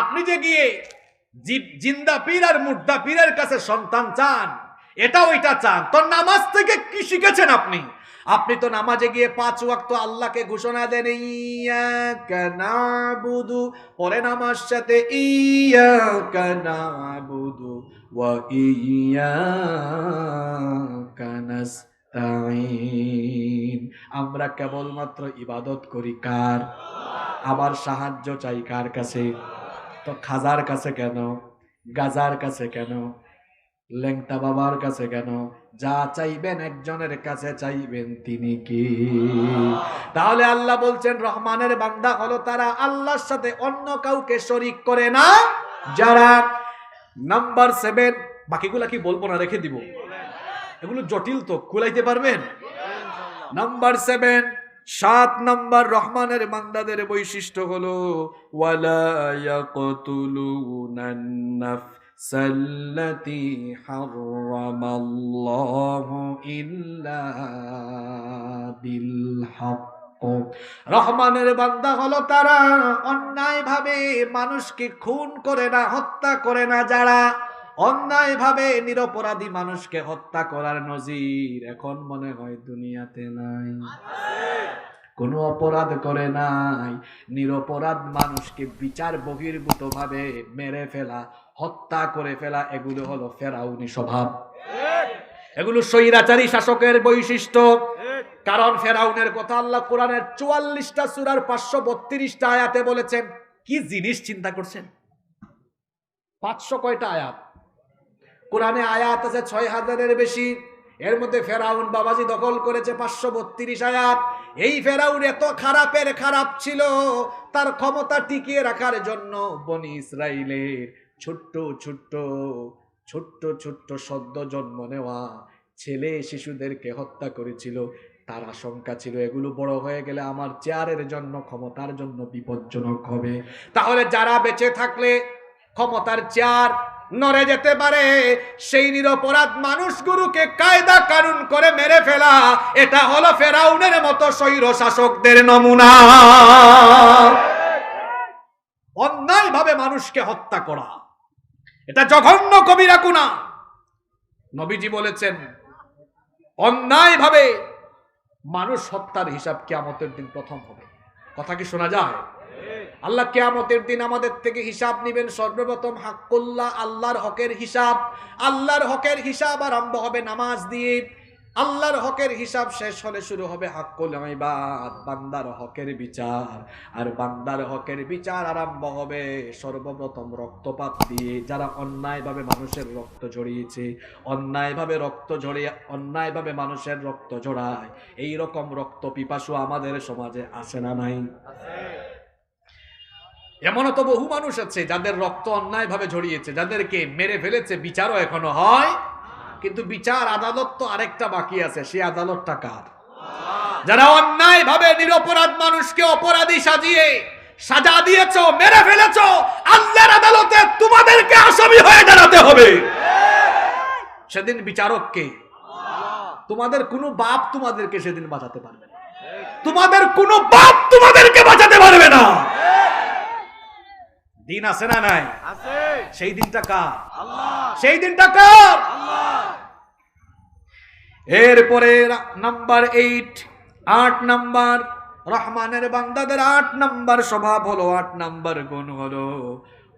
আপনি যে গিয়ে জিন্দা পীর আর মুর্দা পীরের কাছে সন্তান চান, এটা ওইটা চান, তো নামাজ থেকে কি শিখেছেন আপনি? আপনি তো নামাজে গিয়ে 5 ওয়াক্ত আল্লাহকে ঘোষণা দেন ইয়াকা নাবুদু, পরে নামাজ সাথে ইয়াকা নাবুদু ওয়া ইয়াকা নাস্তাইন। আমরা কেবলমাত্র ইবাদত করি কার? আবার সাহায্য চাই কার কাছে? তো খাজার কাছে কেন, গাজার কাছে কেন, লেংটা বাবার কাছে কেন? যা চাইবেন একজনের কাছে চাইবেন, তিনি কি? তাহলে আল্লাহ বলছেন রহমানের বান্দা হলো তারা আল্লাহর সাথে অন্য কাউকে শরীক করে না যারা। নাম্বার 7, বাকিগুলা কি বলবো না, রেখে দিব, এগুলো জটিল, তো কুলাইতে পারবেন? নাম্বার 7, 7 নাম্বার রহমানের বান্দাদের বৈশিষ্ট্য হলো ওয়ালা ইয়াকতুলুনান নাফসাল্লাতী হারামাল্লাহু ইল্লা বিল হক। রহমানের বান্দা হলো তারা অন্যায়ভাবে মানুষকে খুন করে না, হত্যা করে না যারা। অন্যায়ভাবে নিরপরাধী মানুষকে হত্যা করার নজির এখন মনে হয় দুনিয়াতে নাই। কোনো অপরাধ করে নাই, নিরপরাধ মানুষকে বিচার বহির্ভূত ভাবে মেরে ফেলা, হত্যা করে ফেলা, এগুলো হলো ফেরাউনি স্বভাব, এগুলো স্বৈরাচারী শাসকের বৈশিষ্ট্য। কারণ ফেরাউনের কথা আল্লাহ কোরআনের 44টা সূরার 532টা আয়াতে বলেছেন। কি জিনিস চিন্তা করছেন? 500 কয়টা আয়াত? কোরআনে আয়াত আছে 6000-এর বেশি। এর মধ্যে ফেরাউন বাবাজি দখল করেছে 532 আয়াত। এই ফেরাউন এত খারাপের খারাপ ছিল, তার ক্ষমতা টিকিয়ে রাখার জন্য বনি ইসরাইলের ছোট্ট ছোট্ট ছোট্ট ছোট্ট সদ্য জন্ম নেওয়া ছেলে শিশুদেরকে হত্যা করেছিল। তার আশঙ্কা ছিল এগুলো বড় হয়ে গেলে আমার চেয়ারের জন্য, ক্ষমতার জন্য বিপজ্জনক হবে। তাহলে যারা বেঁচে থাকলে ক্ষমতার চেয়ার নড়ে যেতে পারে, সেই নিরপরাধ মানুষগুলোকে কায়দা কানুন করে মেরে ফেলা, এটা হলো ফেরাউনের মতো স্বৈর শাসকদের নমুনা। অন্যায়ভাবে মানুষকে হত্যা করা, এটা জঘন্য কবিরা গুনাহ। নবীজি বলেছেন অন্যায়ভাবে মানুষ হত্যার হিসাব কিয়ামতের দিন প্রথম হবে। কথা কি শোনা যায়? আল্লাহ কিয়ামতের দিন আমাদের থেকে হিসাব নেবেন। সর্বপ্রথম হাক্কুল্লাহ, আল্লাহর হকের হিসাব। আল্লাহর হকের হিসাব আরম্ভ হবে নামাজ দিয়ে। আল্লাহর হকের হিসাব শেষ হলে শুরু হবে হাক্কুল ইবাদ, বান্দার হকের বিচার। আর বান্দার হকের বিচার আরম্ভ হবে সর্বপ্রথম রক্তপাত দিয়ে। যারা অন্যায়ভাবে মানুষের রক্ত ঝরিয়েছে, অন্যায়ভাবে মানুষের রক্ত ঝরায়, এই রকম রক্ত পিপাসু আমাদের সমাজে আছে না নাই? এমনও তো বহু মানুষ আছে যাদের রক্ত অন্যায়ভাবে ঝরিয়েছে, যাদেরকে মেরে ফেলেছে, বিচারও এখনো হয়, কিন্তু বিচার আদালত তো আরেকটা বাকি আছে। সেই আদালতটা কার? যারা অন্যায়ভাবে নিরপরাধ মানুষকে অপরাধী সাজিয়ে সাজা দিয়েছো, মেরে ফেলেছো, আল্লাহর আদালতে তোমাদেরকে আসামি হয়ে দাঁড়াতে হবে। সেদিন বিচারক কে? তোমাদের কোনো বাপ তোমাদেরকে সেদিন বাঁচাতে পারবে না। তোমাদের কোনো বাপ তোমাদেরকে বাঁচাতে পারবে না। দিন আছে না নাই? আছে। সেই দিনটা কার? আল্লাহ। সেই দিনটা কার? আল্লাহ। এরপরে নাম্বার 8 নাম্বার রহমানের বান্দাদের 8 নাম্বার স্বভাব হলো, 8 নাম্বার গুণ হলো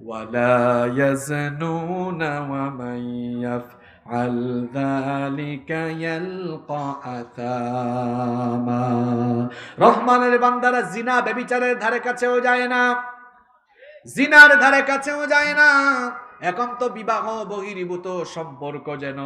ওয়ালা ইয়াজনুনা ওয়া মান ইয়াফআল যালিকা ইয়ালকা আসামা। রহমানের বান্দারা জিনা ব্যভিচারের ধারে কাছেও যায় না, জিনার ধারে কাছেও যায় না। এখন তো বিবাহ বহির্ভূত সম্পর্ক যেন